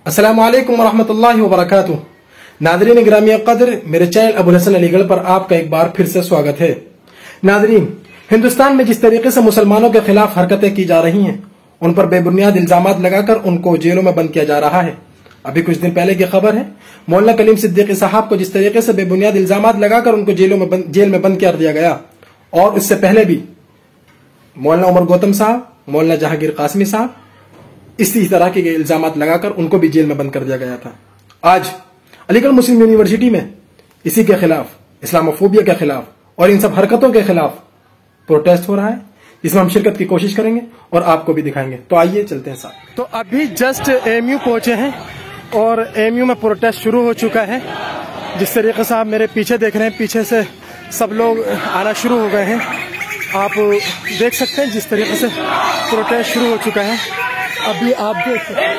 अस्सलामु अलैकुम वरहमतुल्लाहि वबरकातुह। नादरीन गिरामी कदर, मेरे चैनल अबुल हसन अलीगढ़ पर आपका एक बार फिर से स्वागत है। नादरीन, हिंदुस्तान में जिस तरीके से मुसलमानों के खिलाफ हरकतें की जा रही हैं, उन पर बेबुनियाद इल्जामात लगाकर उनको जेलों में बंद किया जा रहा है। अभी कुछ दिन पहले की खबर है, मौलाना कलीम सिद्दीकी साहब को जिस तरीके से बेबुनियाद इल्जामात लगाकर उनको जेल में बंद कर दिया गया, और उससे पहले भी मौलाना उमर गौतम साहब, मौलाना जहांगीर कासमी साहब, इसी तरह के इल्जामात लगाकर उनको भी जेल में बंद कर दिया गया था। आज अलीगढ़ मुस्लिम यूनिवर्सिटी में इसी के खिलाफ, इस्लामोफोबिया के खिलाफ और इन सब हरकतों के खिलाफ प्रोटेस्ट हो रहा है, जिसमें हम शिरकत की कोशिश करेंगे और आपको भी दिखाएंगे। तो आइए चलते हैं साथ। तो अभी जस्ट एएमयू पहुंचे हैं और एएमयू में प्रोटेस्ट शुरू हो चुका है। जिस तरीके से आप मेरे पीछे देख रहे हैं, पीछे से सब लोग आना शुरू हो गए हैं। आप देख सकते हैं जिस तरीके से प्रोटेस्ट शुरू हो चुका है। अभी आप देख सकते हैं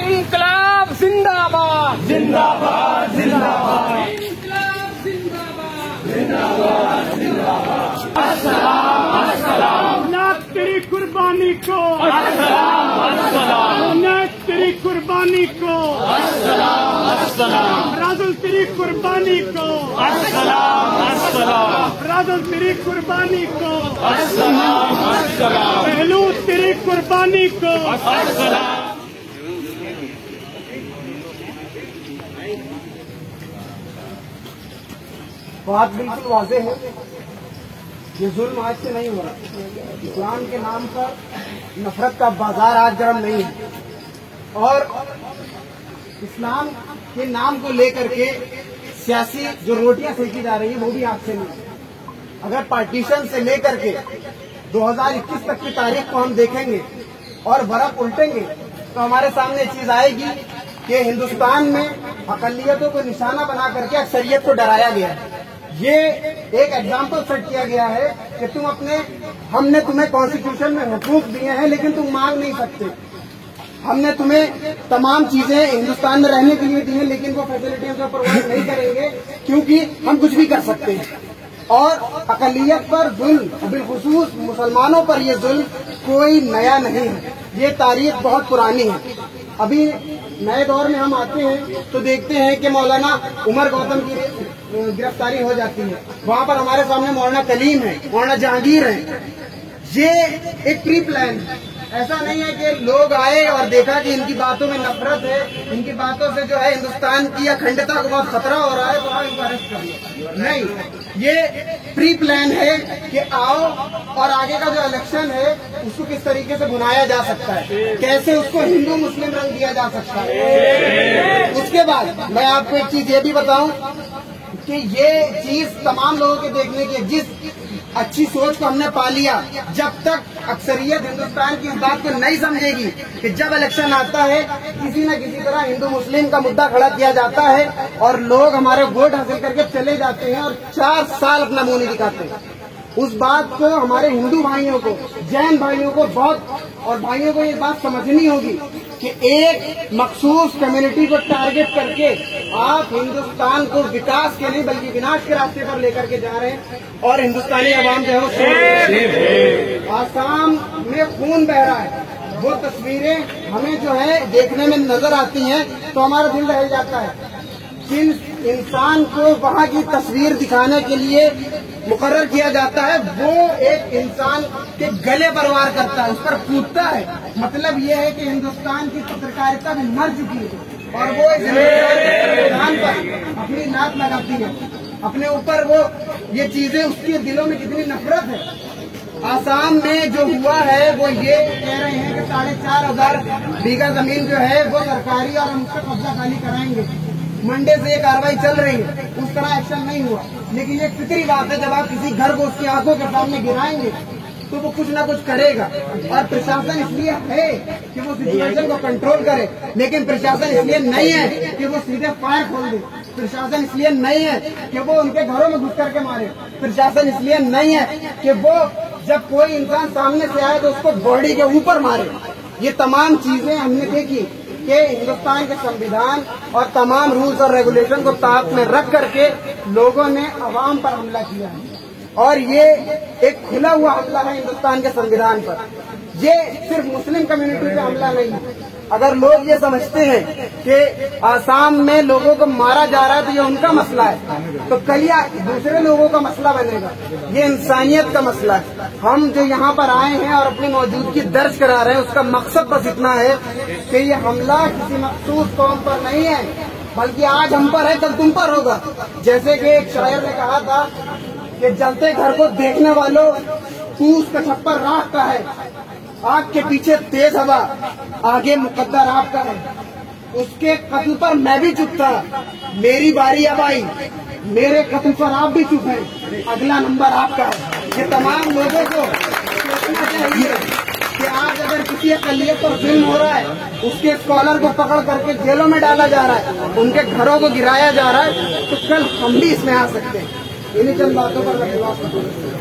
इंकलाब जिंदाबाद जिंदाबाद जिंदाबाद, इंकलाब जिंदाबाद जिंदाबाद जिंदाबाद। अस्सलाम अस्सलाम, नात तेरी कुर्बानी को अस्सलाम अस्सलाम, नात तेरी कुर्बानी को अस्सलाम अस्सलाम, राजुल तेरी कुर्बानी को अस्सलाम अस्सलाम, राजुल तेरी कुर्बानी को अस्सलाम अस्सलाम, पहलू तेरी कुर्बानी को अस्सलाम। बात बिल्कुल वाज़ेह है, ये जुल्म आज से नहीं हो रहा। इस्लाम के नाम पर नफरत का बाजार आज गर्म नहीं है, और इस्लाम के नाम को लेकर के सियासी जो रोटियां सेकी जा रही है वो भी आज से नहीं। अगर पार्टीशन से लेकर के 2021 तक की तारीख को हम देखेंगे और बर्फ उल्टेंगे तो हमारे सामने चीज आएगी कि हिंदुस्तान में अकलियतों को निशाना बना करके अक्सरियत को डराया गया है। ये एक एग्जाम्पल सेट किया गया है कि हमने तुम्हें कॉन्स्टिट्यूशन में हुकूक दिए हैं लेकिन तुम मांग नहीं सकते। हमने तुम्हें तमाम चीजें हिंदुस्तान में रहने के लिए दी हैं लेकिन वो फैसिलिटियों को प्रोवाइड नहीं करेंगे क्योंकि हम कुछ भी कर सकते हैं। और अकलियत पर जुल्म, बिलखुसूस मुसलमानों पर ये जुल्म कोई नया नहीं है, ये तारीख बहुत पुरानी है। अभी नए दौर में हम आते हैं तो देखते हैं कि मौलाना उमर गौतम की गिरफ्तारी हो जाती है, वहाँ पर हमारे सामने मौलाना कलीम है, मौलाना जहांगीर है। ये एक प्री प्लान है, ऐसा नहीं है कि लोग आए और देखा कि इनकी बातों में नफरत है, इनकी बातों से जो है हिंदुस्तान की अखंडता को बहुत खतरा हो रहा है तो आप इनको अरेस्ट कर लो। नहीं, ये प्री प्लान है कि आओ और आगे का जो इलेक्शन है उसको किस तरीके से बुनाया जा सकता है, कैसे उसको हिंदू मुस्लिम रंग दिया जा सकता है। उसके बाद मैं आपको एक चीज ये भी बताऊं कि ये चीज तमाम लोगों के देखने की, जिस अच्छी सोच को हमने पा लिया, जब तक अक्सरियत हिंदुस्तान की इस बात को नहीं समझेगी कि जब इलेक्शन आता है किसी न किसी तरह हिंदू मुस्लिम का मुद्दा खड़ा किया जाता है और लोग हमारे वोट हासिल करके चले जाते हैं और 4 साल अपना मुंह नहीं दिखाते हैं। उस बात को हमारे हिंदू भाइयों को, जैन भाइयों को और भाइयों को ये बात समझनी होगी कि एक मखसूस कम्युनिटी को टारगेट करके आप हिंदुस्तान को विकास के लिए बल्कि विनाश के रास्ते पर लेकर के जा रहे हैं और हिंदुस्तानी आवाम जो है वो आसाम में खून बह रहा है। वो तस्वीरें हमें जो है देखने में नजर आती हैं तो हमारा दिल दहल जाता है। जिन इंसान को वहाँ की तस्वीर दिखाने के लिए मुकर्रर किया जाता है वो एक इंसान के गले पर वार करता है, उस पर कूदता है। मतलब ये है कि हिंदुस्तान की पत्रकारिता भी मर चुकी है और वो इस हिंदुस्तान पर अपनी नाक लगाती है, अपने ऊपर वो ये चीजें, उसके दिलों में कितनी नफरत है। आसाम में जो हुआ है वो ये कह रहे हैं कि 4,500 बीघा जमीन जो है वो सरकारी और हम उसका कब्जा खाली कराएंगे। मंडे से ये कार्रवाई चल रही है, उस तरह एक्शन नहीं हुआ। लेकिन ये फिक्री बात है, जब आप किसी घर को उसकी आंखों के सामने गिराएंगे तो वो कुछ ना कुछ करेगा। और प्रशासन इसलिए है कि वो सिचुएशन को कंट्रोल करे, लेकिन प्रशासन इसलिए नहीं है कि वो सीधे फायर खोल दे। प्रशासन इसलिए नहीं है कि वो उनके घरों में घुस करके मारे। प्रशासन इसलिए नहीं है कि वो जब कोई इंसान सामने से आए तो उसको बॉडी के ऊपर मारे। ये तमाम चीजें हमने देखी कि हिंदुस्तान के संविधान और तमाम रूल्स और रेगुलेशन को ताक में रख करके लोगों ने अवाम पर हमला किया है, और ये एक खुला हुआ हमला है हिंदुस्तान के संविधान पर। ये सिर्फ मुस्लिम कम्युनिटी पे हमला नहीं है। अगर लोग ये समझते हैं कि आसाम में लोगों को मारा जा रहा है तो ये उनका मसला है, तो कल या दूसरे लोगों का मसला बनेगा। ये इंसानियत का मसला है। हम जो यहाँ पर आए हैं और अपनी मौजूदगी दर्ज करा रहे हैं, उसका मकसद बस इतना है कि ये हमला किसी मखसूस कौम पर नहीं है, बल्कि आज हम पर है कल तुम पर होगा। जैसे कि एक शायर ने कहा था कि जलते घर को देखने वालों पूछ का छप्पर राख का है, आग के पीछे तेज हवा, आगे मुकद्दर आपका है। उसके कत्ल पर मैं भी चुप था, मेरी बारी अब आई, मेरे कत्ल पर आप भी चुप हैं, अगला नंबर आपका है। ये तमाम लोगों को सोचना चाहिए कि आज अगर किसी अक़लियत पर जुल्म हो रहा है, उसके स्कॉलर को पकड़ करके जेलों में डाला जा रहा है, उनके घरों को गिराया जा रहा है, तो कल हम भी इसमें आ सकते हैं। इन्हीं चंद बातों पर मैं विश्वास करता हूं।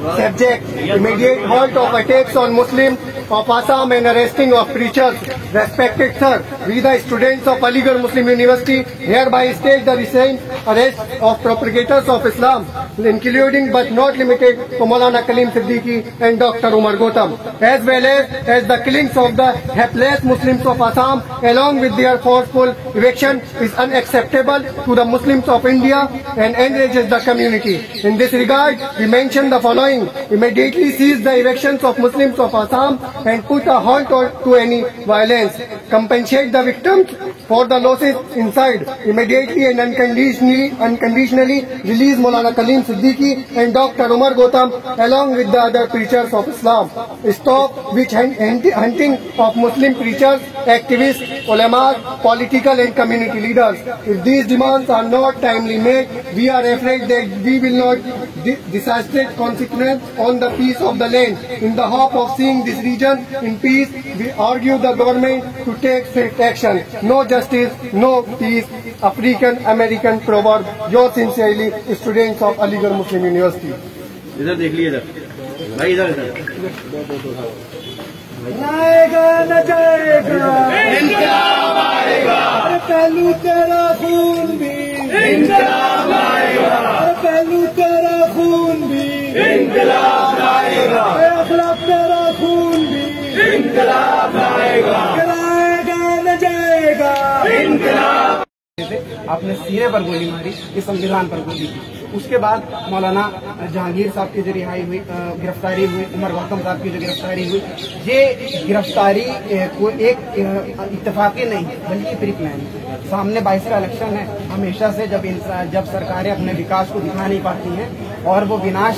Subject: immediate halt of attacks on Muslims of Assam and arresting of preachers. Respected sir, we the students of Aligarh Muslim University hereby state the recent arrest of propagators of Islam, including but not limited to Maulana Kaleem Siddiqui and Dr. Umar Gautam, as well as the killings of the hapless Muslims of Assam, along with their forceful eviction, is unacceptable to the Muslims of India and enrages the community. In this regard, we mention the following: immediately cease the evictions of Muslims of Assam and put a halt to any violence. Compensate the victims for the losses inside. Immediately and unconditionally release Maulana Kaleem Siddiqui and Dr. Umar Gautam along with the other preachers of Islam. Stop witch hunting of Muslim preachers, activists, ulama, political and community leaders. If these demands are not timely made, we are afraid that we will not disastrous consequence on the peace of the land. In the hope of seeing this region in peace, we urge the government to take swift action. No justice, no peace. African American proverb. Yours sincerely, students of Aligarh Muslim University. इधर देख लीजिए इधर भाई, इधर आएगा न जाएगा, इंकलाब आएगा, पहलू तेरा खून भी, इंकलाब आएगा, पहलू तेरा खून भी, इंकलाब आएगा, अखलाक तेरा खून भी, इंकलाब आएगा, कराएगा न जाएगा, इंकलाब। आपने सीने पर गोली मारी, इस संविधान पर गोली की। उसके बाद मौलाना जहांगीर साहब की जो रिहाई हुई, गिरफ्तारी हुई, उमर गौतम साहब की जो गिरफ्तारी हुई, ये गिरफ्तारी को एक इत्तेफाकी नहीं बल्कि प्री प्लान। सामने 22 का इलेक्शन है। हमेशा से जब सरकारें अपने विकास को दिखा नहीं पाती हैं और वो विनाश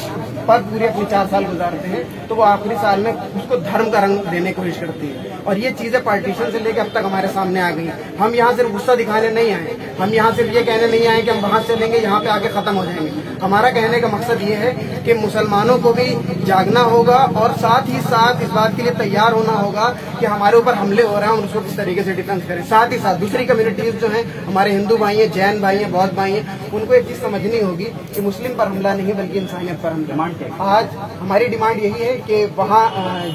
पर पूरे अपने 4 साल गुजारते हैं, तो वो आखिरी साल में उसको धर्म का रंग देने की कोशिश करती है। और ये चीजें पार्टीशन से लेकर अब तक हमारे सामने आ गई हैं। हम यहाँ सिर्फ गुस्सा दिखाने नहीं आए, हम यहाँ सिर्फ ये कहने नहीं आए कि हम वहां चलेंगे, यहाँ पे आके खत्म हो जाएंगे। हमारा कहने का मकसद ये है कि मुसलमानों को भी जागना होगा और साथ ही साथ इस बात के लिए तैयार होना होगा कि हमारे ऊपर हमले हो रहे हैं और उसको किस तरीके से डिफेंस करें। साथ ही साथ दूसरी कम्युनिटीज जो हैं, हमारे हिंदू भाई हैं, जैन भाई हैं, बौद्ध भाई हैं, उनको एक चीज समझनी होगी कि मुस्लिम पर हमला नहीं बल्कि इंसानियत पर हमला। आज हमारी डिमांड यही है कि वहाँ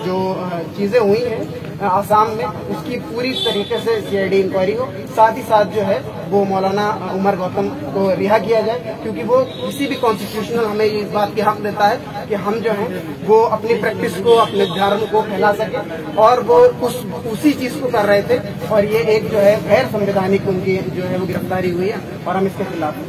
जो चीजें हुई हैं आसाम में, उसकी पूरी तरीके से CID इंक्वायरी हो। साथ ही साथ जो है वो मौलाना उमर गौतम को रिहा किया जाए, क्योंकि वो किसी भी कॉन्स्टिट्यूशनल हमें इस बात की हक देता है कि हम जो है वो अपनी प्रैक्टिस को, अपने धर्म को फैला सके, और वो उसी चीज को कर रहे थे। और ये एक जो है गैर संवैधानिक उनकी जो है वो गिरफ्तारी हुई है और हम इसके खिलाफ हैं।